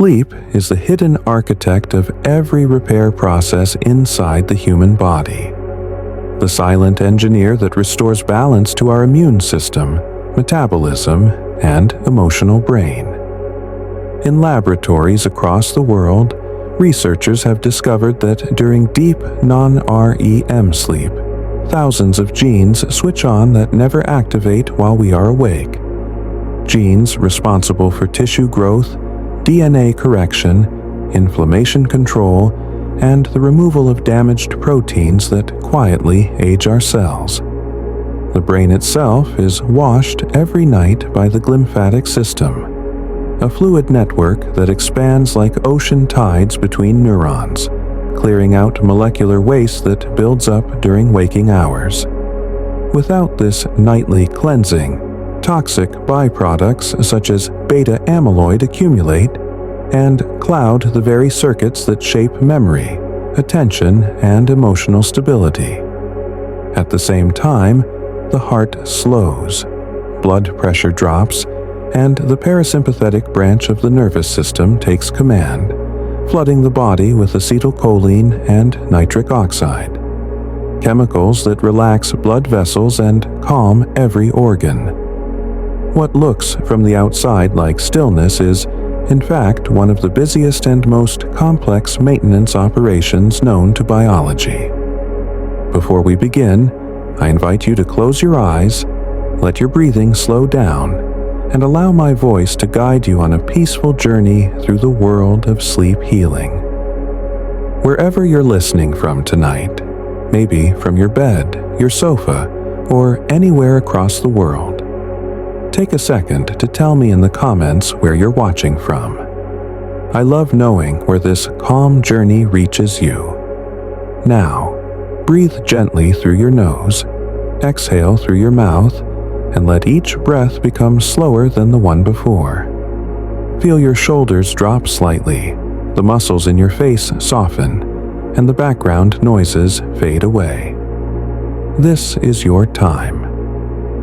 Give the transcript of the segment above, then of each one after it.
Sleep is the hidden architect of every repair process inside the human body. The silent engineer that restores balance to our immune system, metabolism, and emotional brain. In laboratories across the world, researchers have discovered that during deep non-REM sleep, thousands of genes switch on that never activate while we are awake. Genes responsible for tissue growth, DNA correction, inflammation control, and the removal of damaged proteins that quietly age our cells. The brain itself is washed every night by the glymphatic system, a fluid network that expands like ocean tides between neurons, clearing out molecular waste that builds up during waking hours. Without this nightly cleansing, toxic byproducts such as beta amyloid accumulate and cloud the very circuits that shape memory, attention, and emotional stability. At the same time, the heart slows, blood pressure drops, and the parasympathetic branch of the nervous system takes command, flooding the body with acetylcholine and nitric oxide, chemicals that relax blood vessels and calm every organ. What looks from the outside like stillness is, in fact, one of the busiest and most complex maintenance operations known to biology. Before we begin, I invite you to close your eyes, let your breathing slow down, and allow my voice to guide you on a peaceful journey through the world of sleep healing. Wherever you're listening from tonight, maybe from your bed, your sofa, or anywhere across the world, take a second to tell me in the comments where you're watching from. I love knowing where this calm journey reaches you. Now, breathe gently through your nose, exhale through your mouth, and let each breath become slower than the one before. Feel your shoulders drop slightly, the muscles in your face soften, and the background noises fade away. This is your time.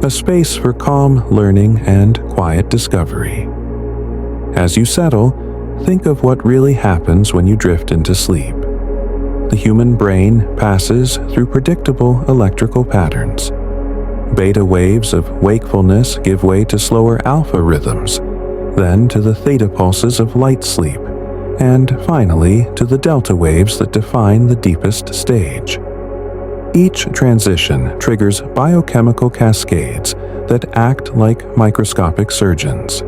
A space for calm learning and quiet discovery. As you settle, think of what really happens when you drift into sleep. The human brain passes through predictable electrical patterns. Beta waves of wakefulness give way to slower alpha rhythms, then to the theta pulses of light sleep, and finally to the delta waves that define the deepest stage. Each transition triggers biochemical cascades that act like microscopic surgeons.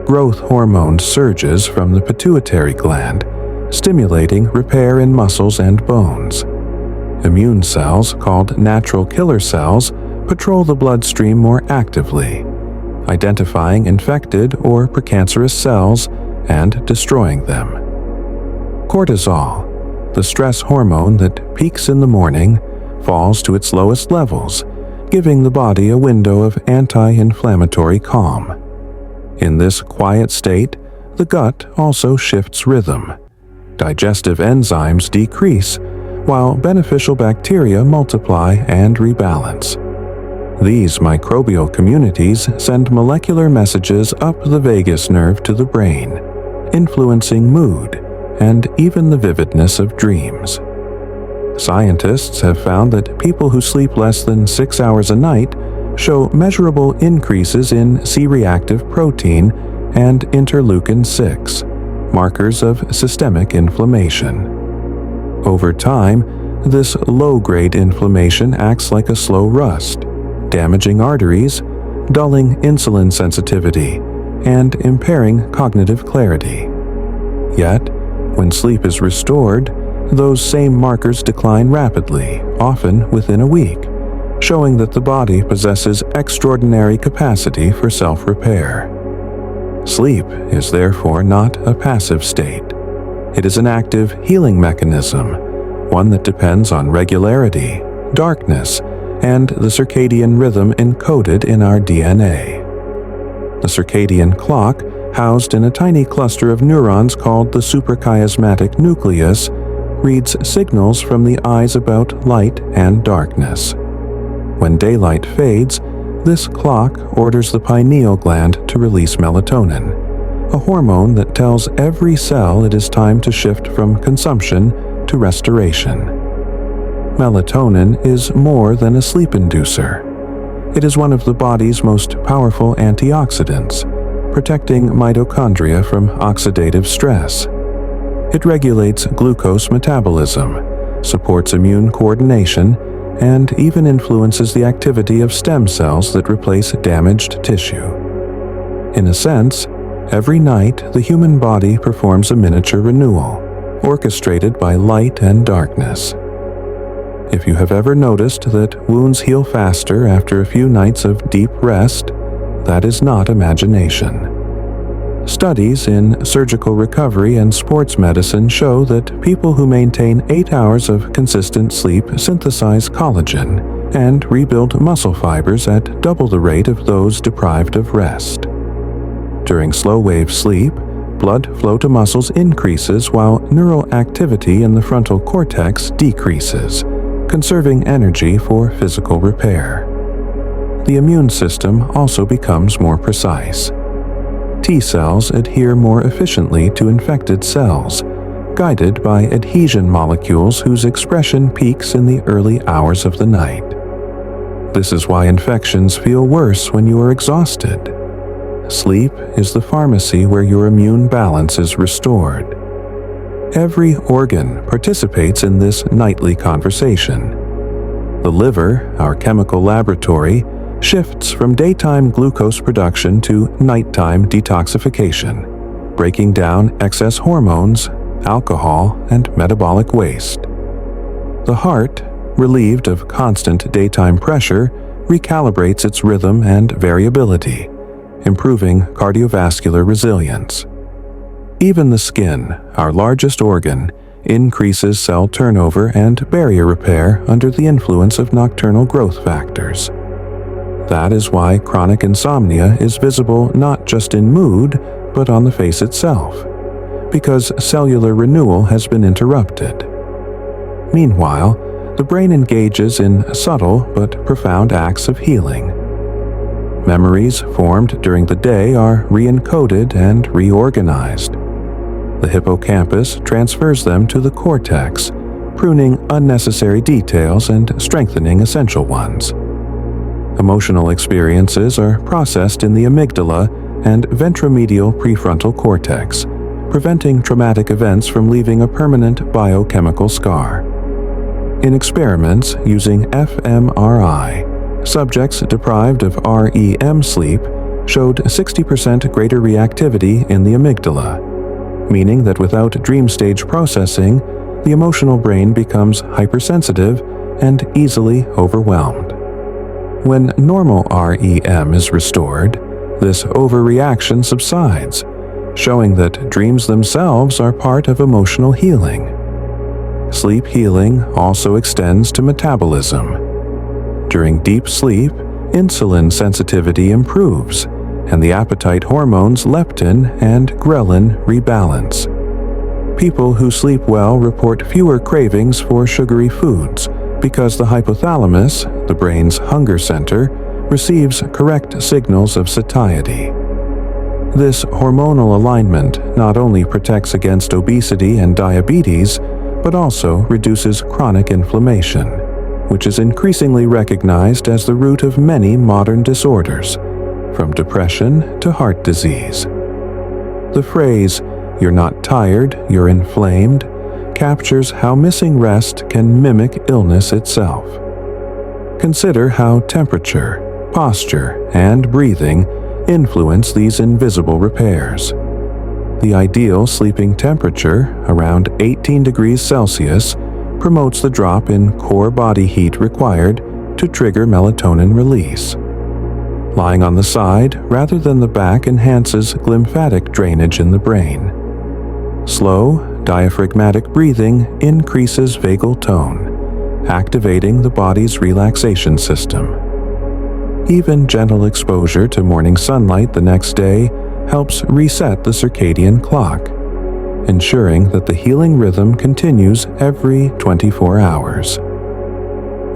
Growth hormone surges from the pituitary gland, stimulating repair in muscles and bones. Immune cells, called natural killer cells, patrol the bloodstream more actively, identifying infected or precancerous cells and destroying them. Cortisol, the stress hormone that peaks in the morning, falls to its lowest levels, giving the body a window of anti-inflammatory calm. In this quiet state, the gut also shifts rhythm. Digestive enzymes decrease, while beneficial bacteria multiply and rebalance. These microbial communities send molecular messages up the vagus nerve to the brain, influencing mood and even the vividness of dreams. Scientists have found that people who sleep less than 6 hours a night show measurable increases in C-reactive protein and interleukin-6, markers of systemic inflammation. Over time, this low-grade inflammation acts like a slow rust, damaging arteries, dulling insulin sensitivity, and impairing cognitive clarity. Yet, when sleep is restored, those same markers decline rapidly, often within a week, showing that the body possesses extraordinary capacity for self-repair. Sleep is therefore not a passive state. It is an active healing mechanism, one that depends on regularity, darkness, and the circadian rhythm encoded in our DNA. The circadian clock, housed in a tiny cluster of neurons called the suprachiasmatic nucleus, reads signals from the eyes about light and darkness. When daylight fades, this clock orders the pineal gland to release melatonin, a hormone that tells every cell it is time to shift from consumption to restoration. Melatonin is more than a sleep inducer. It is one of the body's most powerful antioxidants, protecting mitochondria from oxidative stress. It regulates glucose metabolism, supports immune coordination, and even influences the activity of stem cells that replace damaged tissue. In a sense, every night the human body performs a miniature renewal, orchestrated by light and darkness. If you have ever noticed that wounds heal faster after a few nights of deep rest, that is not imagination. Studies in surgical recovery and sports medicine show that people who maintain 8 hours of consistent sleep synthesize collagen and rebuild muscle fibers at double the rate of those deprived of rest. During slow-wave sleep, blood flow to muscles increases while neural activity in the frontal cortex decreases, conserving energy for physical repair. The immune system also becomes more precise. T cells adhere more efficiently to infected cells, guided by adhesion molecules whose expression peaks in the early hours of the night. This is why infections feel worse when you are exhausted. Sleep is the pharmacy where your immune balance is restored. Every organ participates in this nightly conversation. The liver, our chemical laboratory, shifts from daytime glucose production to nighttime detoxification, breaking down excess hormones, alcohol, and metabolic waste. The heart, relieved of constant daytime pressure, recalibrates its rhythm and variability, improving cardiovascular resilience. Even the skin, our largest organ, increases cell turnover and barrier repair under the influence of nocturnal growth factors. That is why chronic insomnia is visible not just in mood, but on the face itself, because cellular renewal has been interrupted. Meanwhile, the brain engages in subtle but profound acts of healing. Memories formed during the day are re-encoded and reorganized. The hippocampus transfers them to the cortex, pruning unnecessary details and strengthening essential ones. Emotional experiences are processed in the amygdala and ventromedial prefrontal cortex, preventing traumatic events from leaving a permanent biochemical scar. In experiments using fMRI, subjects deprived of REM sleep showed 60% greater reactivity in the amygdala, meaning that without dream stage processing, the emotional brain becomes hypersensitive and easily overwhelmed. When normal REM is restored, this overreaction subsides, showing that dreams themselves are part of emotional healing. Sleep healing also extends to metabolism. During deep sleep, insulin sensitivity improves, and the appetite hormones leptin and ghrelin rebalance. People who sleep well report fewer cravings for sugary foods because the hypothalamus, the brain's hunger center, receives correct signals of satiety. This hormonal alignment not only protects against obesity and diabetes, but also reduces chronic inflammation, which is increasingly recognized as the root of many modern disorders, from depression to heart disease. The phrase, "You're not tired, you're inflamed," captures how missing rest can mimic illness itself. Consider how temperature, posture, and breathing influence these invisible repairs. The ideal sleeping temperature, around 18 degrees Celsius, promotes the drop in core body heat required to trigger melatonin release. Lying on the side rather than the back enhances glymphatic drainage in the brain. Slow, diaphragmatic breathing increases vagal tone, activating the body's relaxation system. Even gentle exposure to morning sunlight the next day helps reset the circadian clock, ensuring that the healing rhythm continues every 24 hours.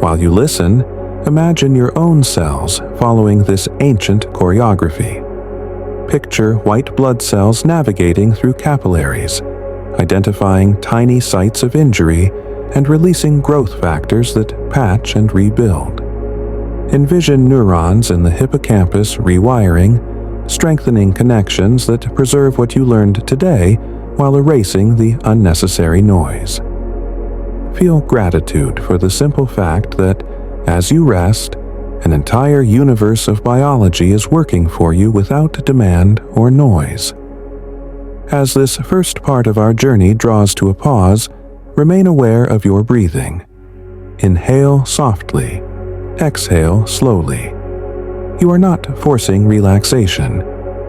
While you listen, imagine your own cells following this ancient choreography. picture white blood cells navigating through capillaries, identifying tiny sites of injury and releasing growth factors that patch and rebuild. Envision neurons in the hippocampus rewiring, strengthening connections that preserve what you learned today while erasing the unnecessary noise. Feel gratitude for the simple fact that, as you rest, an entire universe of biology is working for you without demand or noise. As this first part of our journey draws to a pause, remain aware of your breathing. Inhale softly, exhale slowly. You are not forcing relaxation.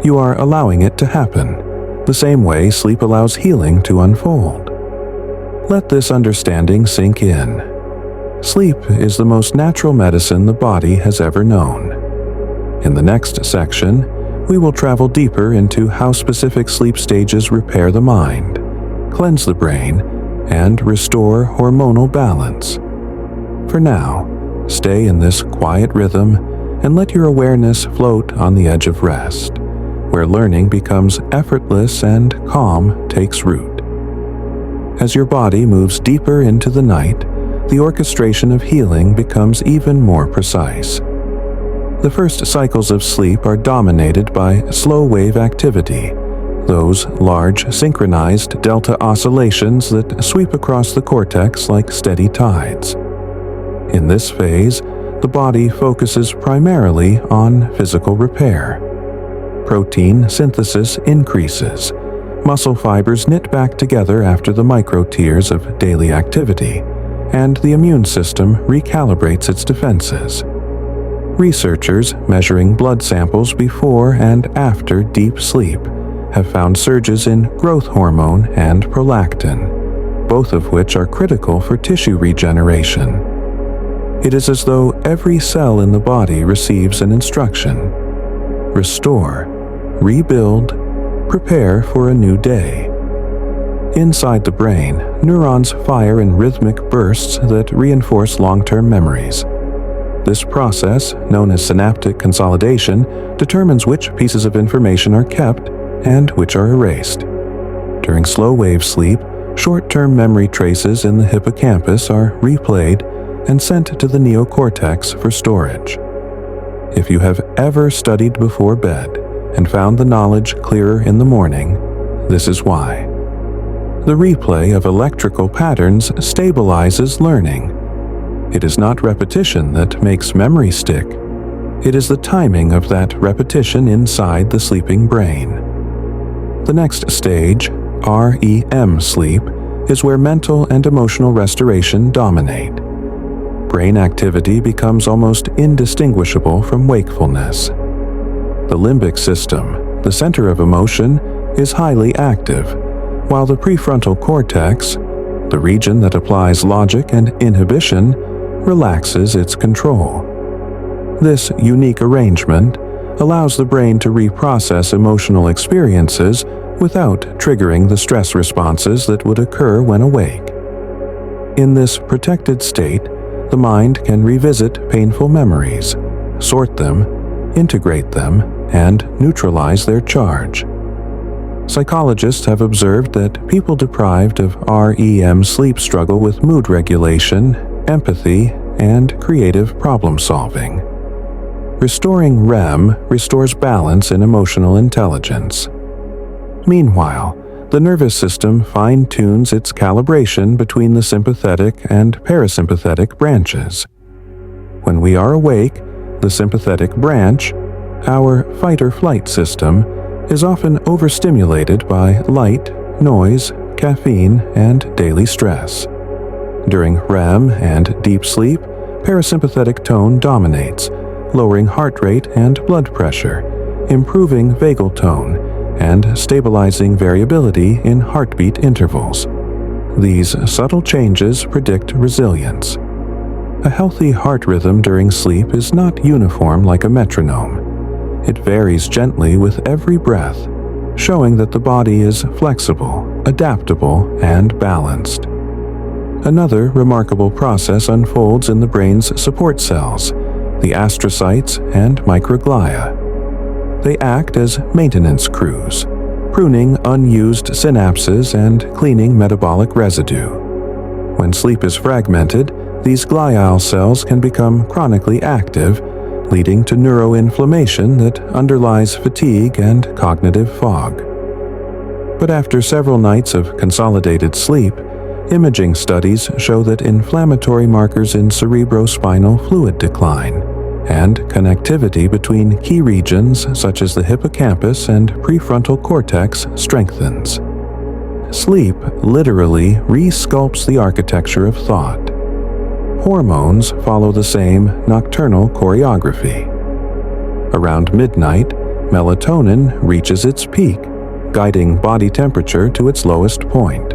You are allowing it to happen, the same way sleep allows healing to unfold. Let this understanding sink in. Sleep is the most natural medicine the body has ever known. In the next section, we will travel deeper into how specific sleep stages repair the mind, cleanse the brain, and restore hormonal balance. For now, stay in this quiet rhythm and let your awareness float on the edge of rest, where learning becomes effortless and calm takes root. As your body moves deeper into the night, the orchestration of healing becomes even more precise. The first cycles of sleep are dominated by slow-wave activity, those large synchronized delta oscillations that sweep across the cortex like steady tides. In this phase, the body focuses primarily on physical repair. Protein synthesis increases. Muscle fibers knit back together after the micro-tears of daily activity, and the immune system recalibrates its defenses. Researchers measuring blood samples before and after deep sleep have found surges in growth hormone and prolactin, both of which are critical for tissue regeneration. It is as though every cell in the body receives an instruction: restore, rebuild, prepare for a new day. Inside the brain, neurons fire in rhythmic bursts that reinforce long-term memories. This process, known as synaptic consolidation, determines which pieces of information are kept and which are erased. During slow-wave sleep, short-term memory traces in the hippocampus are replayed and sent to the neocortex for storage. If you have ever studied before bed and found the knowledge clearer in the morning, this is why. The replay of electrical patterns stabilizes learning. It is not repetition that makes memory stick. It is the timing of that repetition inside the sleeping brain. The next stage, REM sleep, is where mental and emotional restoration dominate. Brain activity becomes almost indistinguishable from wakefulness. The limbic system, the center of emotion, is highly active, while the prefrontal cortex, the region that applies logic and inhibition, relaxes its control. This unique arrangement allows the brain to reprocess emotional experiences without triggering the stress responses that would occur when awake. In this protected state, the mind can revisit painful memories, sort them, integrate them, and neutralize their charge. Psychologists have observed that people deprived of REM sleep struggle with mood regulation, empathy, and creative problem-solving. Restoring REM restores balance in emotional intelligence. Meanwhile, the nervous system fine-tunes its calibration between the sympathetic and parasympathetic branches. When we are awake, the sympathetic branch, our fight-or-flight system, is often overstimulated by light, noise, caffeine, and daily stress. During REM and deep sleep, parasympathetic tone dominates, lowering heart rate and blood pressure, improving vagal tone, and stabilizing variability in heartbeat intervals. These subtle changes predict resilience. A healthy heart rhythm during sleep is not uniform like a metronome. It varies gently with every breath, showing that the body is flexible, adaptable, and balanced. Another remarkable process unfolds in the brain's support cells, the astrocytes and microglia. They act as maintenance crews, pruning unused synapses and cleaning metabolic residue. When sleep is fragmented, these glial cells can become chronically active, leading to neuroinflammation that underlies fatigue and cognitive fog. But after several nights of consolidated sleep, imaging studies show that inflammatory markers in cerebrospinal fluid decline, and connectivity between key regions such as the hippocampus and prefrontal cortex strengthens. Sleep literally re-sculpts the architecture of thought. Hormones follow the same nocturnal choreography. Around midnight, melatonin reaches its peak, guiding body temperature to its lowest point.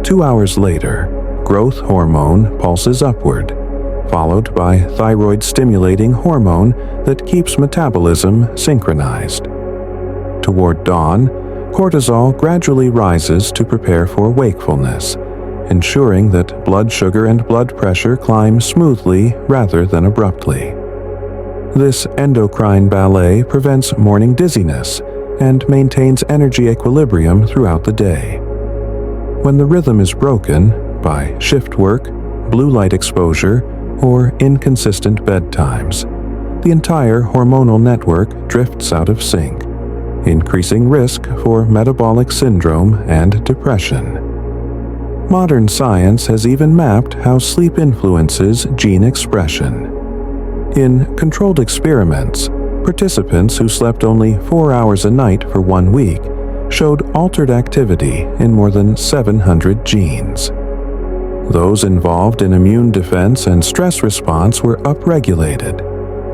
2 hours later, growth hormone pulses upward, followed by thyroid-stimulating hormone that keeps metabolism synchronized. Toward dawn, cortisol gradually rises to prepare for wakefulness, ensuring that blood sugar and blood pressure climb smoothly rather than abruptly. This endocrine ballet prevents morning dizziness and maintains energy equilibrium throughout the day. When the rhythm is broken by shift work, blue light exposure, or inconsistent bedtimes, the entire hormonal network drifts out of sync, increasing risk for metabolic syndrome and depression. Modern science has even mapped how sleep influences gene expression. In controlled experiments, participants who slept only 4 hours a night for 1 week showed altered activity in more than 700 genes. Those involved in immune defense and stress response were upregulated,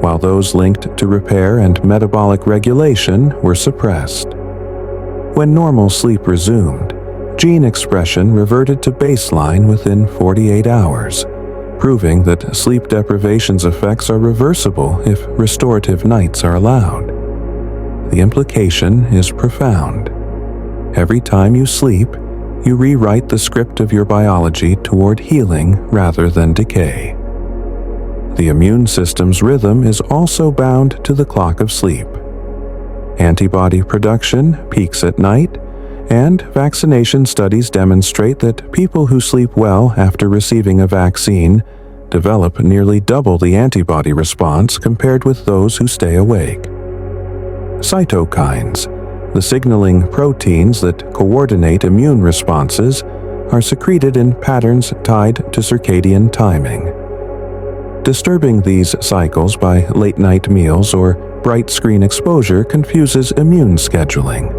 while those linked to repair and metabolic regulation were suppressed. When normal sleep resumed, gene expression reverted to baseline within 48 hours, proving that sleep deprivation's effects are reversible if restorative nights are allowed. The implication is profound. Every time you sleep, you rewrite the script of your biology toward healing rather than decay. The immune system's rhythm is also bound to the clock of sleep. Antibody production peaks at night, and vaccination studies demonstrate that people who sleep well after receiving a vaccine develop nearly double the antibody response compared with those who stay awake. Cytokines, the signaling proteins that coordinate immune responses, are secreted in patterns tied to circadian timing. Disturbing these cycles by late-night meals or bright screen exposure confuses immune scheduling,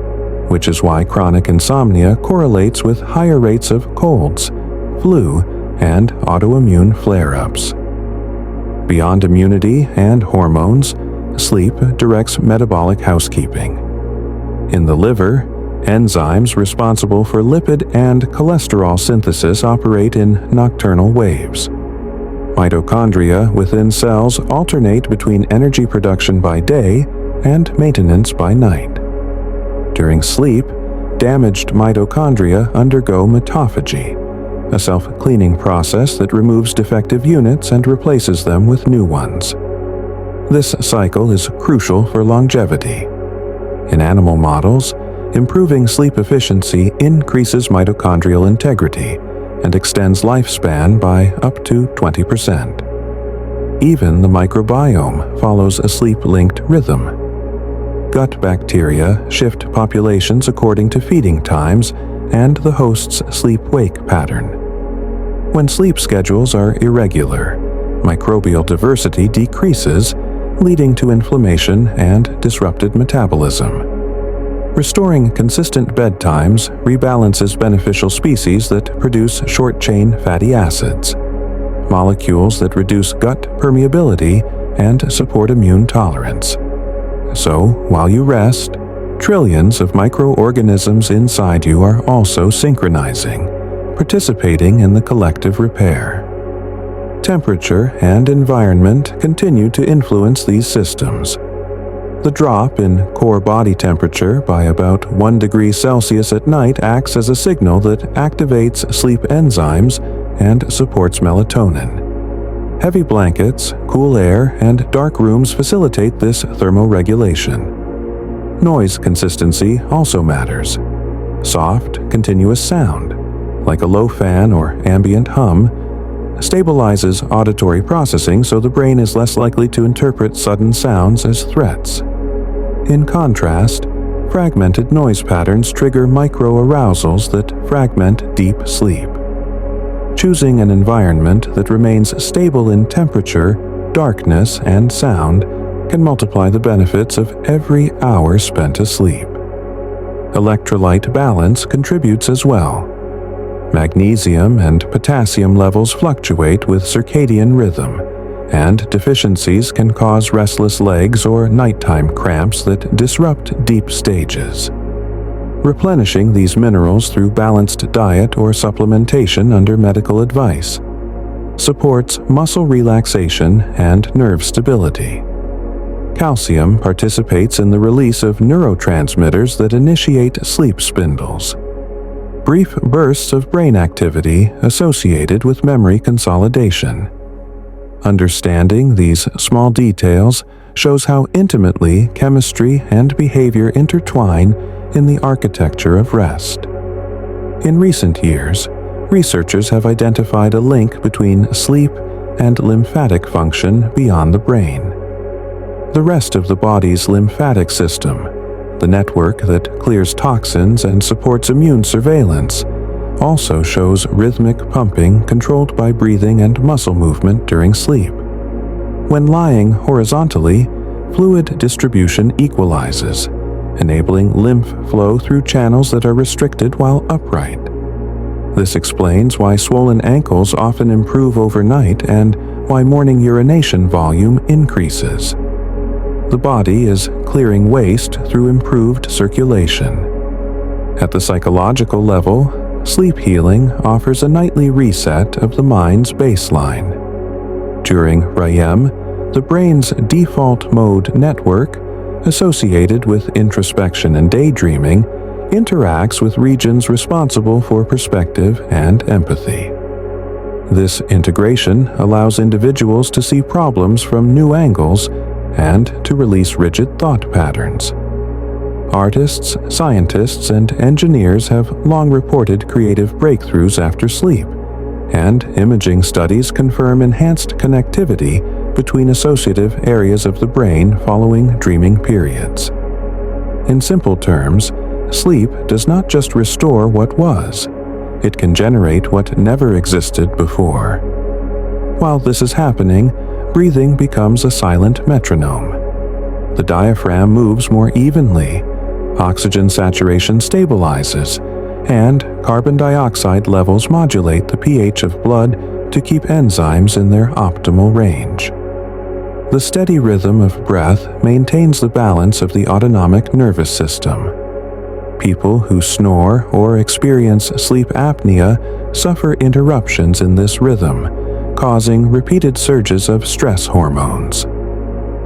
which is why chronic insomnia correlates with higher rates of colds, flu, and autoimmune flare-ups. Beyond immunity and hormones, sleep directs metabolic housekeeping. In the liver, enzymes responsible for lipid and cholesterol synthesis operate in nocturnal waves. Mitochondria within cells alternate between energy production by day and maintenance by night. During sleep, damaged mitochondria undergo mitophagy, a self-cleaning process that removes defective units and replaces them with new ones. This cycle is crucial for longevity. In animal models, improving sleep efficiency increases mitochondrial integrity and extends lifespan by up to 20%. Even the microbiome follows a sleep-linked rhythm. Gut bacteria shift populations according to feeding times and the host's sleep-wake pattern. When sleep schedules are irregular, microbial diversity decreases, leading to inflammation and disrupted metabolism. Restoring consistent bedtimes rebalances beneficial species that produce short-chain fatty acids, molecules that reduce gut permeability and support immune tolerance. So, while you rest, trillions of microorganisms inside you are also synchronizing, participating in the collective repair. Temperature and environment continue to influence these systems. The drop in core body temperature by about 1 degree Celsius at night acts as a signal that activates sleep enzymes and supports melatonin. Heavy blankets, cool air, and dark rooms facilitate this thermoregulation. Noise consistency also matters. Soft, continuous sound, like a low fan or ambient hum, stabilizes auditory processing so the brain is less likely to interpret sudden sounds as threats. In contrast, fragmented noise patterns trigger micro-arousals that fragment deep sleep. Choosing an environment that remains stable in temperature, darkness, and sound can multiply the benefits of every hour spent asleep. Electrolyte balance contributes as well. Magnesium and potassium levels fluctuate with circadian rhythm, and deficiencies can cause restless legs or nighttime cramps that disrupt deep stages. Replenishing these minerals through balanced diet or supplementation under medical advice supports muscle relaxation and nerve stability. Calcium participates in the release of neurotransmitters that initiate sleep spindles, brief bursts of brain activity associated with memory consolidation. Understanding these small details shows how intimately chemistry and behavior intertwine in the architecture of rest. In recent years, researchers have identified a link between sleep and lymphatic function beyond the brain. The rest of the body's lymphatic system, the network that clears toxins and supports immune surveillance, also shows rhythmic pumping controlled by breathing and muscle movement during sleep. When lying horizontally, fluid distribution equalizes, enabling lymph flow through channels that are restricted while upright. This explains why swollen ankles often improve overnight and why morning urination volume increases. The body is clearing waste through improved circulation. At the psychological level, sleep healing offers a nightly reset of the mind's baseline. During REM, the brain's default mode network, associated with introspection and daydreaming, interacts with regions responsible for perspective and empathy. This integration allows individuals to see problems from new angles and to release rigid thought patterns. Artists, scientists, and engineers have long reported creative breakthroughs after sleep, and imaging studies confirm enhanced connectivity between associative areas of the brain following dreaming periods. In simple terms, sleep does not just restore what was, it can generate what never existed before. While this is happening, breathing becomes a silent metronome. The diaphragm moves more evenly, oxygen saturation stabilizes, and carbon dioxide levels modulate the pH of blood to keep enzymes in their optimal range. The steady rhythm of breath maintains the balance of the autonomic nervous system. People who snore or experience sleep apnea suffer interruptions in this rhythm, causing repeated surges of stress hormones.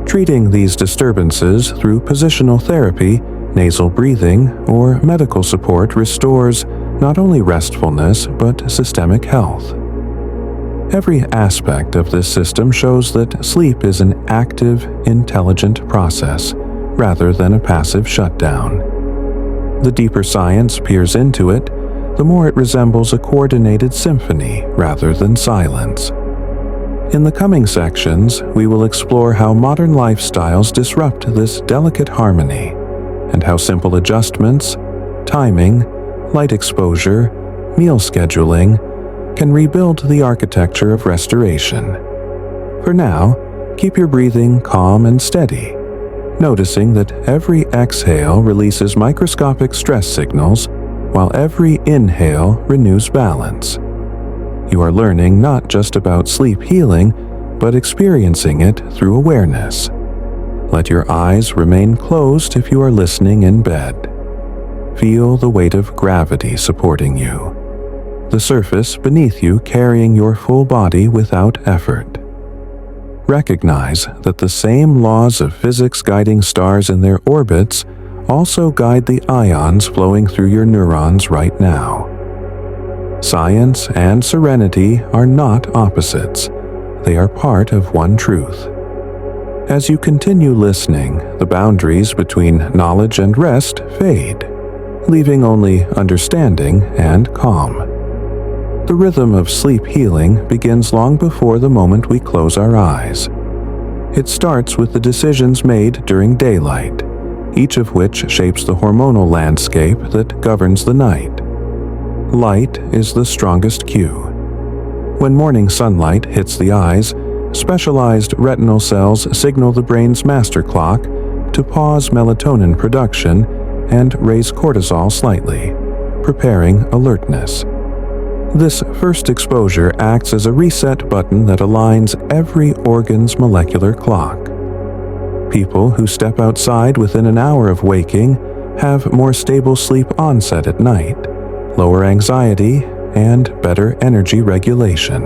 Treating these disturbances through positional therapy, nasal breathing, or medical support restores not only restfulness but systemic health. Every aspect of this system shows that sleep is an active, intelligent process rather than a passive shutdown. The deeper science peers into it, the more it resembles a coordinated symphony rather than silence. In the coming sections, we will explore how modern lifestyles disrupt this delicate harmony, and how simple adjustments, timing, light exposure, meal scheduling, can rebuild the architecture of restoration. For now, keep your breathing calm and steady, noticing that every exhale releases microscopic stress signals, while every inhale renews balance. You are learning not just about sleep healing, but experiencing it through awareness. Let your eyes remain closed if you are listening in bed. Feel the weight of gravity supporting you, the surface beneath you carrying your full body without effort. Recognize that the same laws of physics guiding stars in their orbits also guide the ions flowing through your neurons right now. Science and serenity are not opposites. They are part of one truth. As you continue listening, the boundaries between knowledge and rest fade, leaving only understanding and calm. The rhythm of sleep healing begins long before the moment we close our eyes. It starts with the decisions made during daylight, each of which shapes the hormonal landscape that governs the night. Light is the strongest cue. When morning sunlight hits the eyes, specialized retinal cells signal the brain's master clock to pause melatonin production and raise cortisol slightly, preparing alertness. This first exposure acts as a reset button that aligns every organ's molecular clock. People who step outside within an hour of waking have more stable sleep onset at night, lower anxiety, and better energy regulation.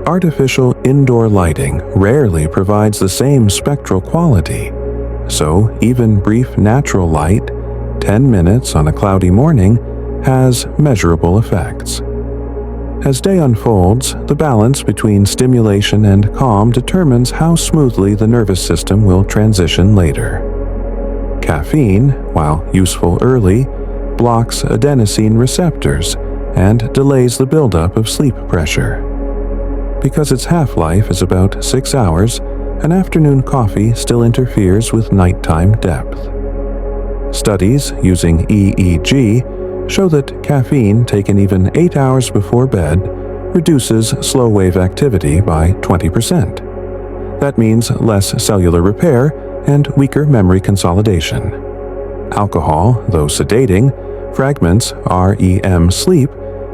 Artificial indoor lighting rarely provides the same spectral quality, so even brief natural light, 10 minutes on a cloudy morning, has measurable effects. As day unfolds, the balance between stimulation and calm determines how smoothly the nervous system will transition later. Caffeine, while useful early, blocks adenosine receptors and delays the buildup of sleep pressure. Because its half-life is about 6 hours, an afternoon coffee still interferes with nighttime depth. Studies using EEG show that caffeine taken even 8 hours before bed reduces slow-wave activity by 20%. That means less cellular repair and weaker memory consolidation. Alcohol, though sedating, fragments REM sleep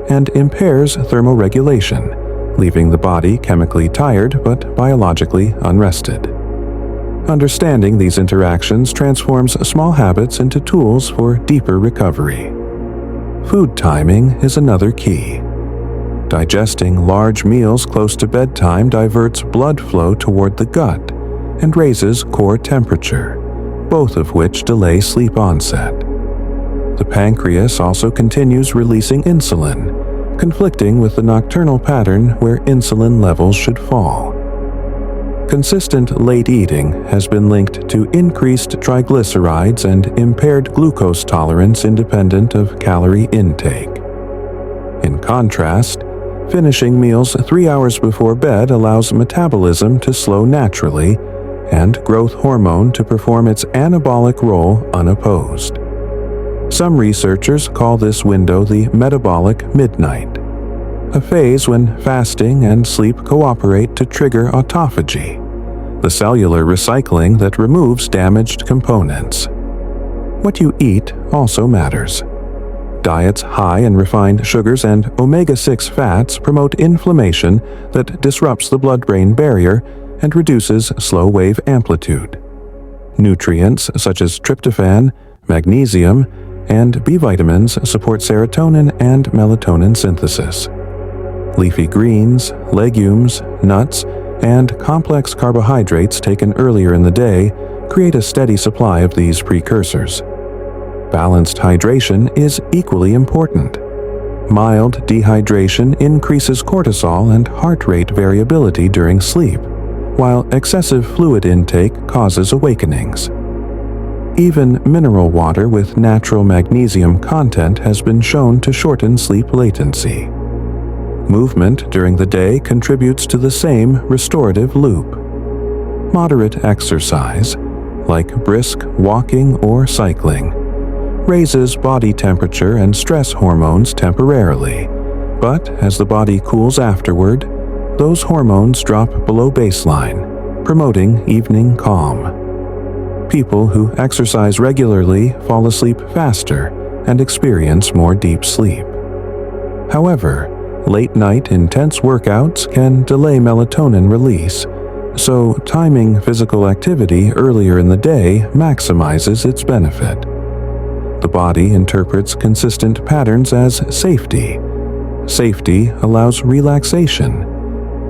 and impairs thermoregulation, leaving the body chemically tired but biologically unrested. Understanding these interactions transforms small habits into tools for deeper recovery. Food timing is another key. Digesting large meals close to bedtime diverts blood flow toward the gut and raises core temperature, both of which delay sleep onset. The pancreas also continues releasing insulin, conflicting with the nocturnal pattern where insulin levels should fall. Consistent late eating has been linked to increased triglycerides and impaired glucose tolerance independent of calorie intake. In contrast, finishing meals 3 hours before bed allows metabolism to slow naturally and growth hormone to perform its anabolic role unopposed. Some researchers call this window the metabolic midnight, a phase when fasting and sleep cooperate to trigger autophagy, the cellular recycling that removes damaged components. What you eat also matters. Diets high in refined sugars and omega-6 fats promote inflammation that disrupts the blood-brain barrier and reduces slow-wave amplitude. Nutrients such as tryptophan, magnesium, and B vitamins support serotonin and melatonin synthesis. Leafy greens, legumes, nuts, and complex carbohydrates taken earlier in the day create a steady supply of these precursors. Balanced hydration is equally important. Mild dehydration increases cortisol and heart rate variability during sleep, while excessive fluid intake causes awakenings. Even mineral water with natural magnesium content has been shown to shorten sleep latency. Movement during the day contributes to the same restorative loop. Moderate exercise, like brisk walking or cycling, raises body temperature and stress hormones temporarily, but as the body cools afterward, those hormones drop below baseline, promoting evening calm. People who exercise regularly fall asleep faster and experience more deep sleep. However, late-night intense workouts can delay melatonin release, so timing physical activity earlier in the day maximizes its benefit. The body interprets consistent patterns as safety. Safety allows relaxation.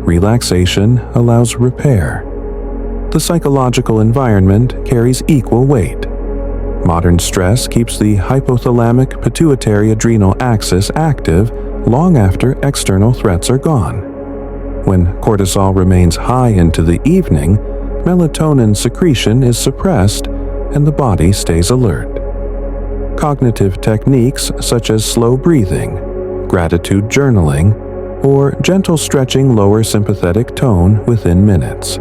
Relaxation allows repair. The psychological environment carries equal weight. Modern stress keeps the hypothalamic pituitary adrenal axis active long after external threats are gone. When cortisol remains high into the evening, melatonin secretion is suppressed and the body stays alert. Cognitive techniques such as slow breathing, gratitude journaling, or gentle stretching lower sympathetic tone within minutes.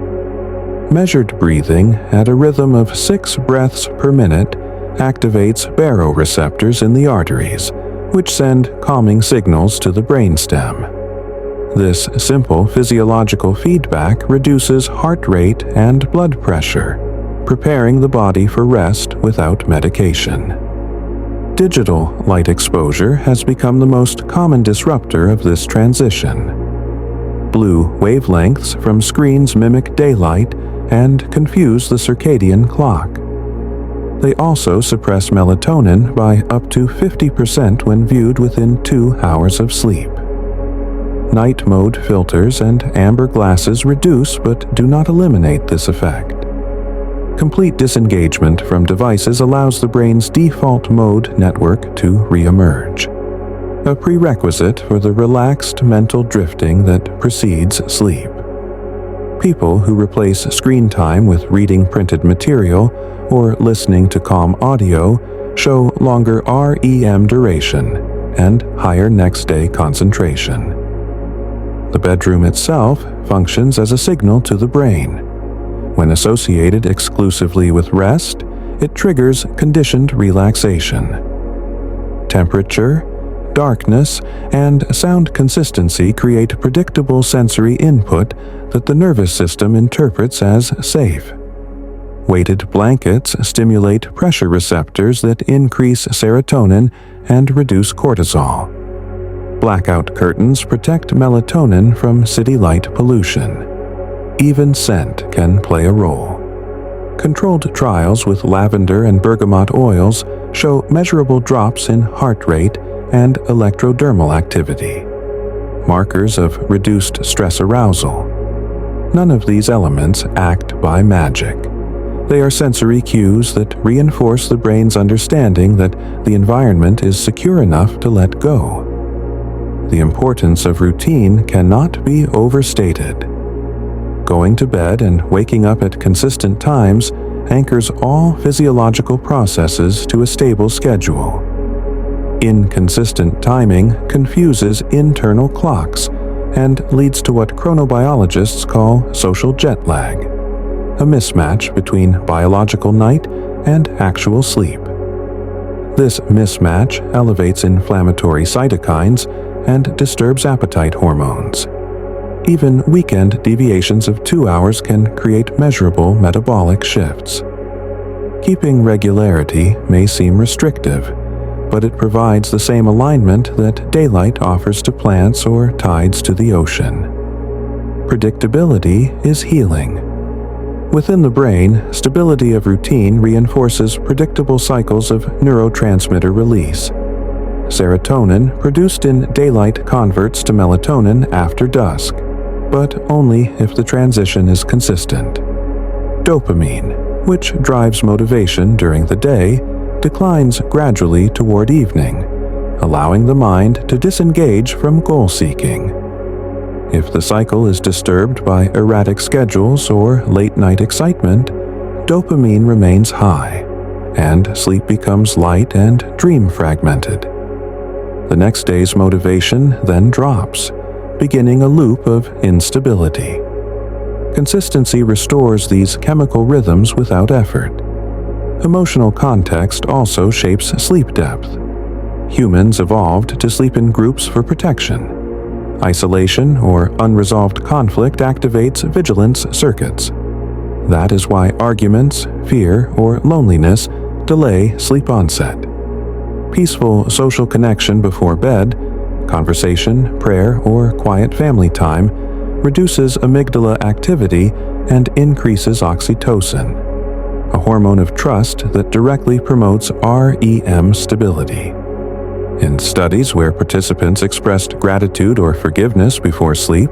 Measured breathing at a rhythm of 6 breaths per minute activates baroreceptors in the arteries, which send calming signals to the brainstem. This simple physiological feedback reduces heart rate and blood pressure, preparing the body for rest without medication. Digital light exposure has become the most common disruptor of this transition. Blue wavelengths from screens mimic daylight and confuse the circadian clock. They also suppress melatonin by up to 50% when viewed within 2 hours of sleep. Night mode filters and amber glasses reduce but do not eliminate this effect. Complete disengagement from devices allows the brain's default mode network to re-emerge, a prerequisite for the relaxed mental drifting that precedes sleep. People who replace screen time with reading printed material or listening to calm audio show longer REM duration and higher next-day concentration. The bedroom itself functions as a signal to the brain. When associated exclusively with rest, it triggers conditioned relaxation. Temperature, darkness, and sound consistency create predictable sensory input that the nervous system interprets as safe. Weighted blankets stimulate pressure receptors that increase serotonin and reduce cortisol. Blackout curtains protect melatonin from city light pollution. Even scent can play a role. Controlled trials with lavender and bergamot oils show measurable drops in heart rate and electrodermal activity, markers of reduced stress arousal. None of these elements act by magic. They are sensory cues that reinforce the brain's understanding that the environment is secure enough to let go. The importance of routine cannot be overstated. Going to bed and waking up at consistent times anchors all physiological processes to a stable schedule. Inconsistent timing confuses internal clocks and leads to what chronobiologists call social jet lag, a mismatch between biological night and actual sleep. This mismatch elevates inflammatory cytokines and disturbs appetite hormones. Even weekend deviations of 2 hours can create measurable metabolic shifts. Keeping regularity may seem restrictive, but it provides the same alignment that daylight offers to plants or tides to the ocean. Predictability is healing. Within the brain, stability of routine reinforces predictable cycles of neurotransmitter release. Serotonin produced in daylight converts to melatonin after dusk, but only if the transition is consistent. Dopamine, which drives motivation during the day, declines gradually toward evening, allowing the mind to disengage from goal-seeking. If the cycle is disturbed by erratic schedules or late-night excitement, dopamine remains high, and sleep becomes light and dream-fragmented. The next day's motivation then drops, beginning a loop of instability. Consistency restores these chemical rhythms without effort. Emotional context also shapes sleep depth. Humans evolved to sleep in groups for protection. Isolation or unresolved conflict activates vigilance circuits. That is why arguments, fear, or loneliness delay sleep onset. Peaceful social connection before bed, conversation, prayer, or quiet family time reduces amygdala activity and increases oxytocin, a hormone of trust that directly promotes REM stability. In studies where participants expressed gratitude or forgiveness before sleep,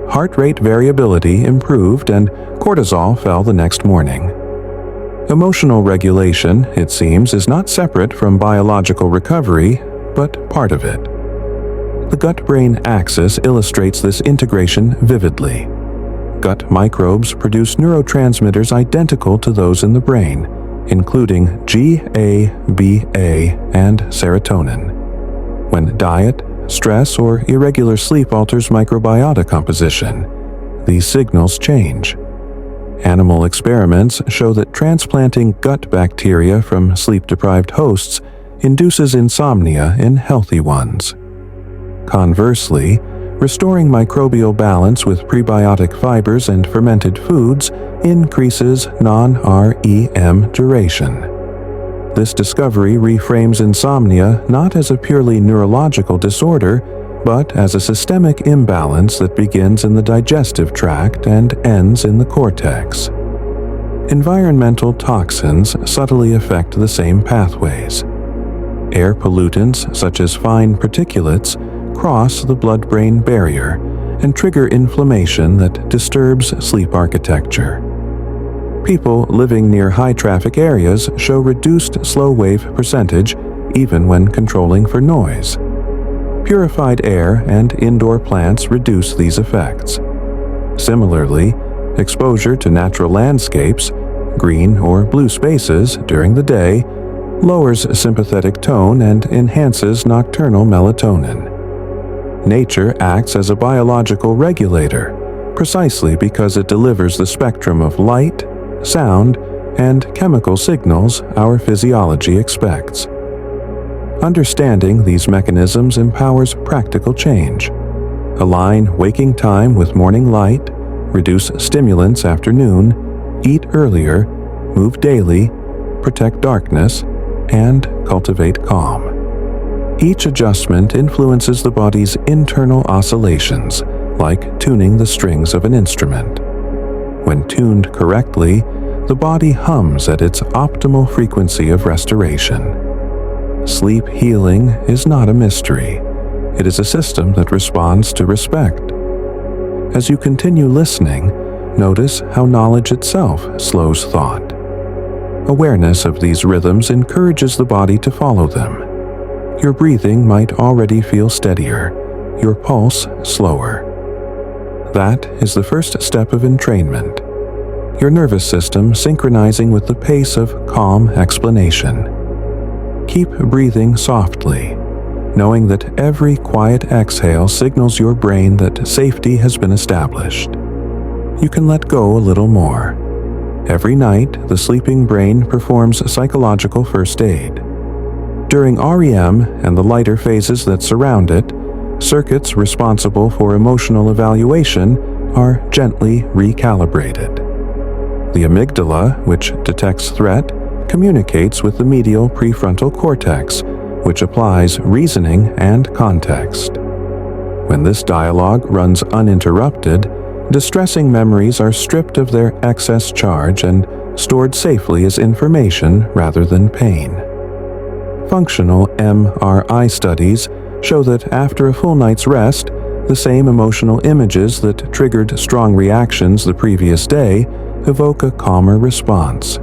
heart rate variability improved and cortisol fell the next morning. Emotional regulation, it seems, is not separate from biological recovery, but part of it. The gut-brain axis illustrates this integration vividly. Gut microbes produce neurotransmitters identical to those in the brain, including GABA and serotonin. When diet, stress, or irregular sleep alters microbiota composition, these signals change. Animal experiments show that transplanting gut bacteria from sleep-deprived hosts induces insomnia in healthy ones. Conversely, restoring microbial balance with prebiotic fibers and fermented foods increases non-REM duration. This discovery reframes insomnia not as a purely neurological disorder, but as a systemic imbalance that begins in the digestive tract and ends in the cortex. Environmental toxins subtly affect the same pathways. Air pollutants, such as fine particulates, cross the blood-brain barrier and trigger inflammation that disturbs sleep architecture. People living near high-traffic areas show reduced slow-wave percentage even when controlling for noise. Purified air and indoor plants reduce these effects. Similarly, exposure to natural landscapes, green or blue spaces during the day, lowers sympathetic tone and enhances nocturnal melatonin. Nature acts as a biological regulator, precisely because it delivers the spectrum of light, sound, and chemical signals our physiology expects. Understanding these mechanisms empowers practical change. Align waking time with morning light, reduce stimulants after noon, eat earlier, move daily, protect darkness, and cultivate calm. Each adjustment influences the body's internal oscillations, like tuning the strings of an instrument. When tuned correctly, the body hums at its optimal frequency of restoration. Sleep healing is not a mystery. It is a system that responds to respect. As you continue listening, notice how knowledge itself slows thought. Awareness of these rhythms encourages the body to follow them. Your breathing might already feel steadier, your pulse slower. That is the first step of entrainment. Your nervous system synchronizing with the pace of calm explanation. Keep breathing softly, knowing that every quiet exhale signals your brain that safety has been established. You can let go a little more. Every night, the sleeping brain performs psychological first aid. During REM and the lighter phases that surround it, circuits responsible for emotional evaluation are gently recalibrated. The amygdala, which detects threat, communicates with the medial prefrontal cortex, which applies reasoning and context. When this dialogue runs uninterrupted, distressing memories are stripped of their excess charge and stored safely as information rather than pain. Functional MRI studies show that after a full night's rest, the same emotional images that triggered strong reactions the previous day evoke a calmer response.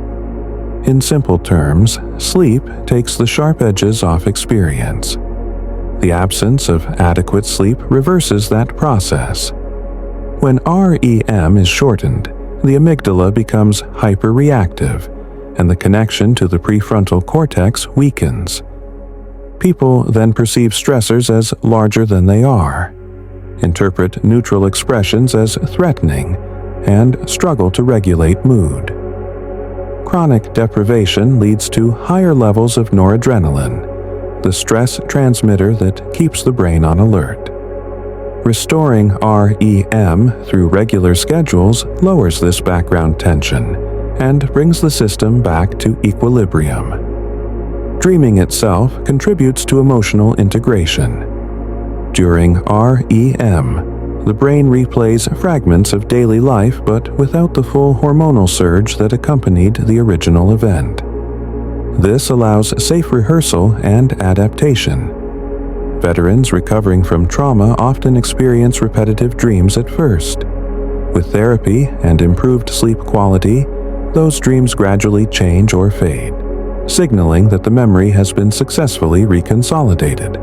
In simple terms, sleep takes the sharp edges off experience. The absence of adequate sleep reverses that process. When REM is shortened, the amygdala becomes hyperreactive, and the connection to the prefrontal cortex weakens. People then perceive stressors as larger than they are, interpret neutral expressions as threatening, and struggle to regulate mood. Chronic deprivation leads to higher levels of noradrenaline, the stress transmitter that keeps the brain on alert. Restoring REM through regular schedules lowers this background tension and brings the system back to equilibrium. Dreaming itself contributes to emotional integration. During REM, the brain replays fragments of daily life but without the full hormonal surge that accompanied the original event. This allows safe rehearsal and adaptation. Veterans recovering from trauma often experience repetitive dreams at first. With therapy and improved sleep quality, those dreams gradually change or fade, signaling that the memory has been successfully reconsolidated.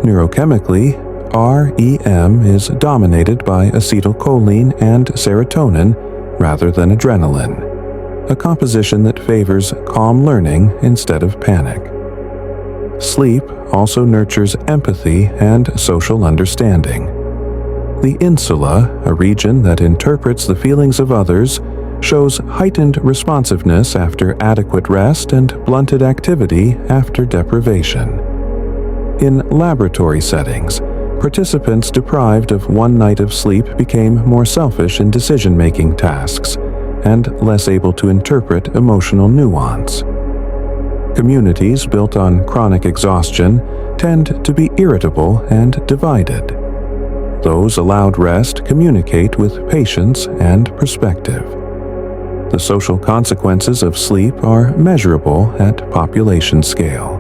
Neurochemically, REM is dominated by acetylcholine and serotonin rather than adrenaline, a composition that favors calm learning instead of panic. Sleep also nurtures empathy and social understanding. The insula, a region that interprets the feelings of others, shows heightened responsiveness after adequate rest and blunted activity after deprivation. In laboratory settings, participants deprived of one night of sleep became more selfish in decision-making tasks and less able to interpret emotional nuance. Communities built on chronic exhaustion tend to be irritable and divided. Those allowed rest communicate with patience and perspective. The social consequences of sleep are measurable at population scale.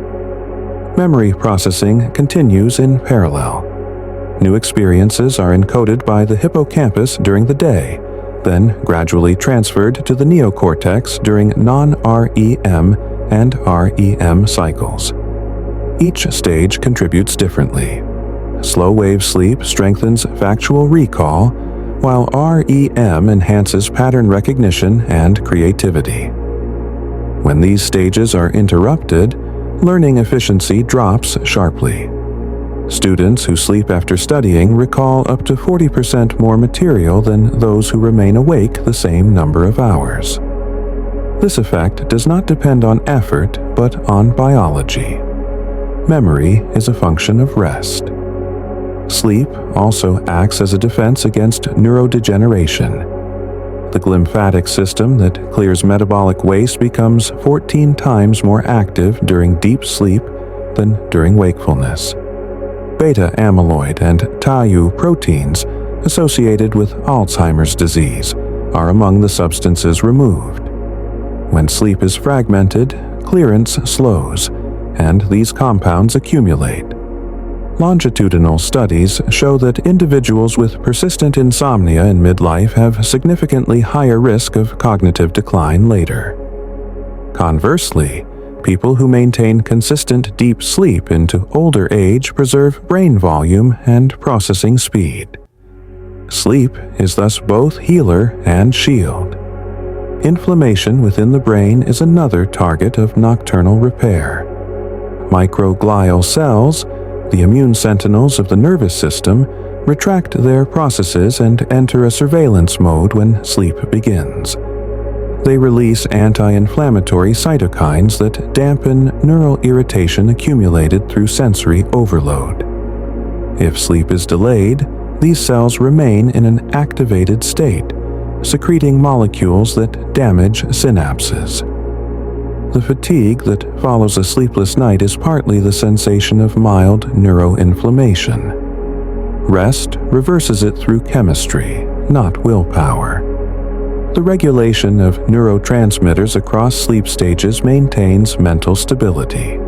Memory processing continues in parallel. New experiences are encoded by the hippocampus during the day, then gradually transferred to the neocortex during non-REM and REM cycles. Each stage contributes differently. Slow-wave sleep strengthens factual recall, while REM enhances pattern recognition and creativity. When these stages are interrupted, learning efficiency drops sharply. Students who sleep after studying recall up to 40% more material than those who remain awake the same number of hours. This effect does not depend on effort, but on biology. Memory is a function of rest. Sleep also acts as a defense against neurodegeneration. The glymphatic system that clears metabolic waste becomes 14 times more active during deep sleep than during wakefulness. Beta amyloid and tau proteins associated with Alzheimer's disease are among the substances removed. When sleep is fragmented, clearance slows, and these compounds accumulate. Longitudinal studies show that individuals with persistent insomnia in midlife have significantly higher risk of cognitive decline later. Conversely, people who maintain consistent deep sleep into older age preserve brain volume and processing speed. Sleep is thus both healer and shield. Inflammation within the brain is another target of nocturnal repair. Microglial cells, the immune sentinels of the nervous system, retract their processes and enter a surveillance mode when sleep begins. They release anti-inflammatory cytokines that dampen neural irritation accumulated through sensory overload. If sleep is delayed, these cells remain in an activated state, secreting molecules that damage synapses. The fatigue that follows a sleepless night is partly the sensation of mild neuroinflammation. Rest reverses it through chemistry, not willpower. The regulation of neurotransmitters across sleep stages maintains mental stability.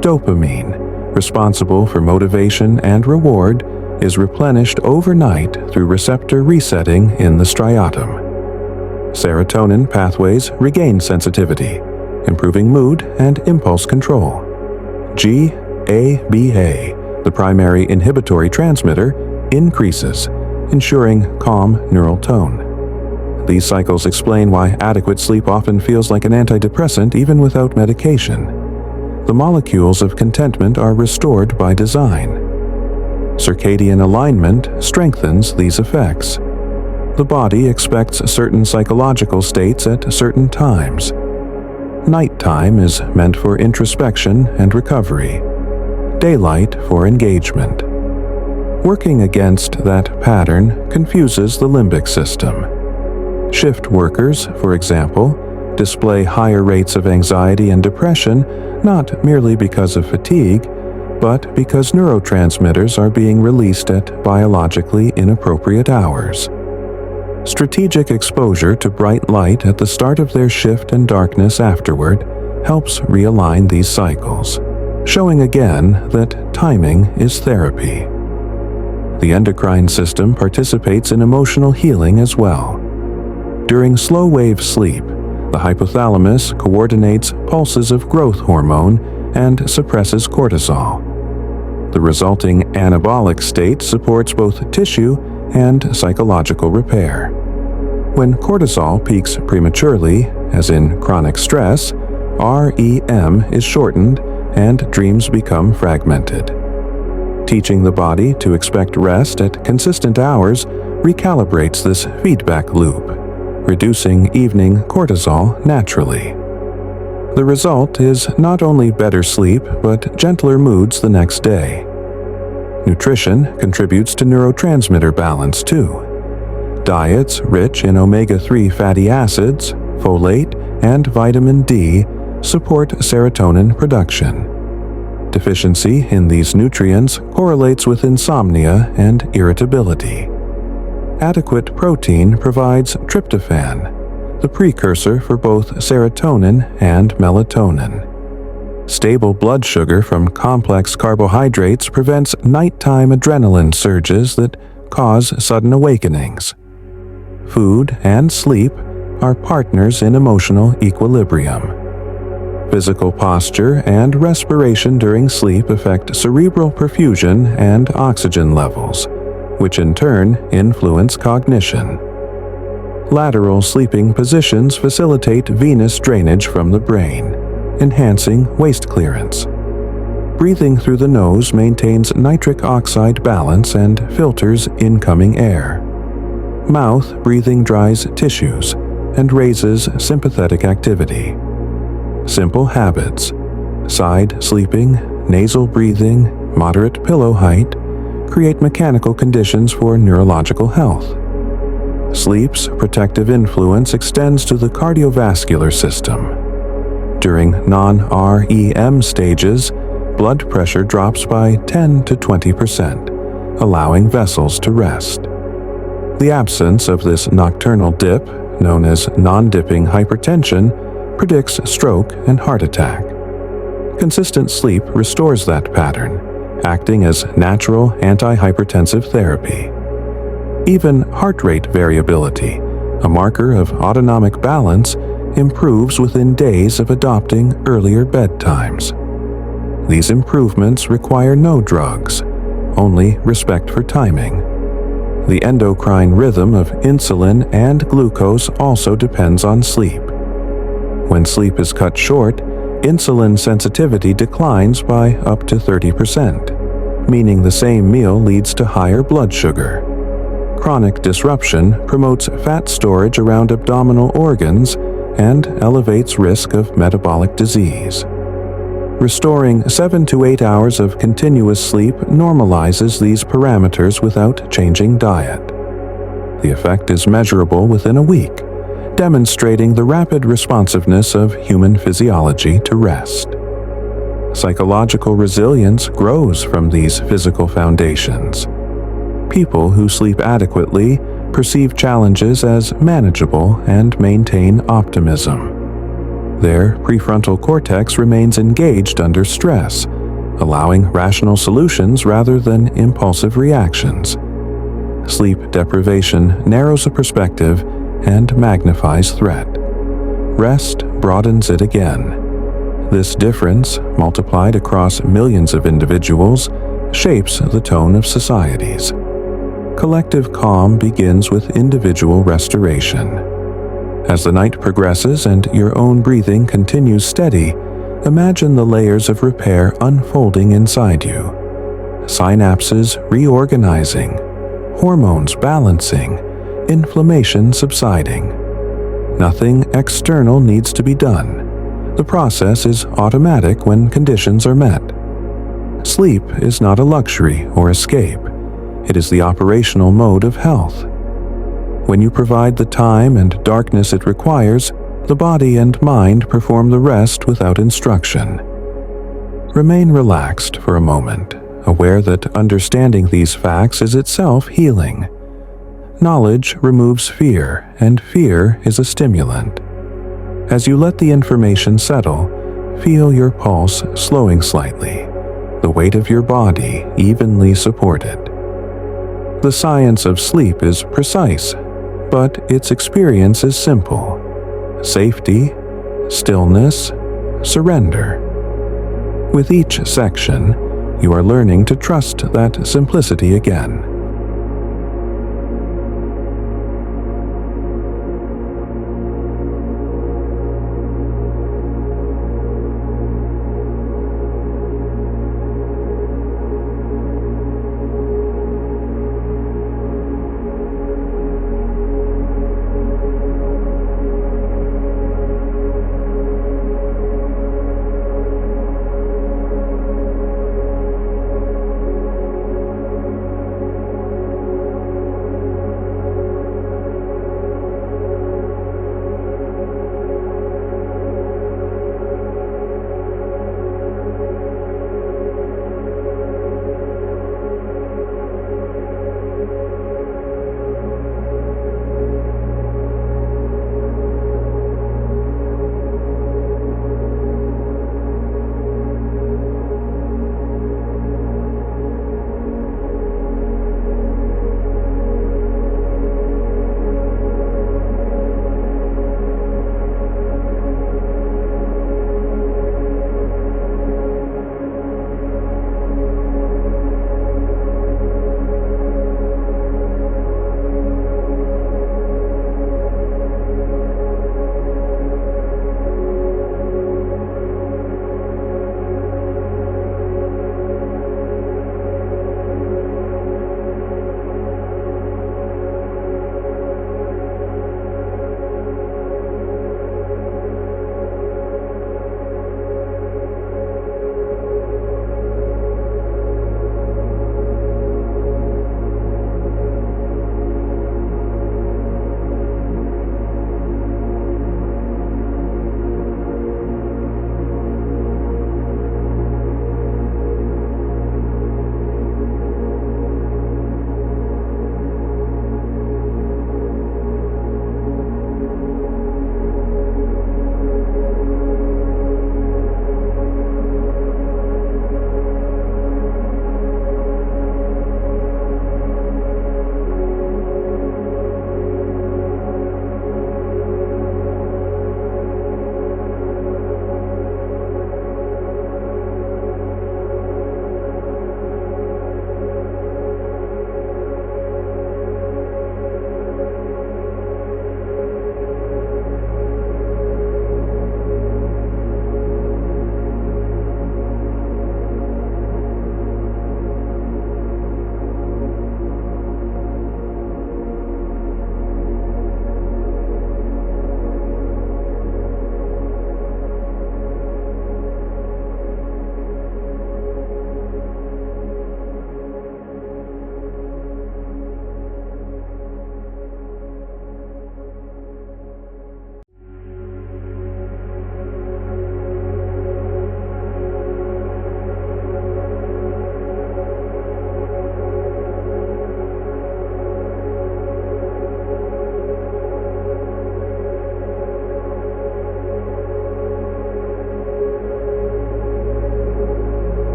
Dopamine, responsible for motivation and reward, is replenished overnight through receptor resetting in the striatum. Serotonin pathways regain sensitivity, improving mood and impulse control. GABA, the primary inhibitory transmitter, increases, ensuring calm neural tone. These cycles explain why adequate sleep often feels like an antidepressant even without medication. The molecules of contentment are restored by design. Circadian alignment strengthens these effects. The body expects certain psychological states at certain times. Nighttime is meant for introspection and recovery. Daylight for engagement. Working against that pattern confuses the limbic system. Shift workers, for example, display higher rates of anxiety and depression not merely because of fatigue, but because neurotransmitters are being released at biologically inappropriate hours. Strategic exposure to bright light at the start of their shift and darkness afterward helps realign these cycles, showing again that timing is therapy. The endocrine system participates in emotional healing as well. During slow-wave sleep, the hypothalamus coordinates pulses of growth hormone and suppresses cortisol. The resulting anabolic state supports both tissue and psychological repair. When cortisol peaks prematurely, as in chronic stress, REM is shortened and dreams become fragmented. Teaching the body to expect rest at consistent hours recalibrates this feedback loop, reducing evening cortisol naturally. The result is not only better sleep, but gentler moods the next day. Nutrition contributes to neurotransmitter balance too. Diets rich in omega-3 fatty acids, folate, and vitamin D support serotonin production. Deficiency in these nutrients correlates with insomnia and irritability. Adequate protein provides tryptophan, the precursor for both serotonin and melatonin. Stable blood sugar from complex carbohydrates prevents nighttime adrenaline surges that cause sudden awakenings. Food and sleep are partners in emotional equilibrium. Physical posture and respiration during sleep affect cerebral perfusion and oxygen levels, which in turn influence cognition. Lateral sleeping positions facilitate venous drainage from the brain, enhancing waste clearance. Breathing through the nose maintains nitric oxide balance and filters incoming air. Mouth breathing dries tissues and raises sympathetic activity. Simple habits, side sleeping, nasal breathing, moderate pillow height, create mechanical conditions for neurological health. Sleep's protective influence extends to the cardiovascular system. During non-REM stages, blood pressure drops by 10 to 20%, allowing vessels to rest. The absence of this nocturnal dip, known as non-dipping hypertension, predicts stroke and heart attack. Consistent sleep restores that pattern, acting as natural antihypertensive therapy. Even heart rate variability, a marker of autonomic balance, improves within days of adopting earlier bedtimes. These improvements require no drugs, only respect for timing. The endocrine rhythm of insulin and glucose also depends on sleep. When sleep is cut short, insulin sensitivity declines by up to 30%, meaning the same meal leads to higher blood sugar. Chronic disruption promotes fat storage around abdominal organs and elevates risk of metabolic disease. Restoring 7 to 8 hours of continuous sleep normalizes these parameters without changing diet. The effect is measurable within a week, demonstrating the rapid responsiveness of human physiology to rest. Psychological resilience grows from these physical foundations. People who sleep adequately perceive challenges as manageable and maintain optimism. Their prefrontal cortex remains engaged under stress, allowing rational solutions rather than impulsive reactions. Sleep deprivation narrows a perspective and magnifies threat. Rest broadens it again. This difference, multiplied across millions of individuals, shapes the tone of societies. Collective calm begins with individual restoration. As the night progresses and your own breathing continues steady, imagine the layers of repair unfolding inside you. Synapses reorganizing, hormones balancing, inflammation subsiding. Nothing external needs to be done. The process is automatic when conditions are met. Sleep is not a luxury or escape. It is the operational mode of health. When you provide the time and darkness it requires, the body and mind perform the rest without instruction. Remain relaxed for a moment, aware that understanding these facts is itself healing. Knowledge removes fear, and fear is a stimulant. As you let the information settle, feel your pulse slowing slightly, the weight of your body evenly supported. The science of sleep is precise, but its experience is simple. Safety, stillness, surrender. With each section, You are learning to trust that simplicity again.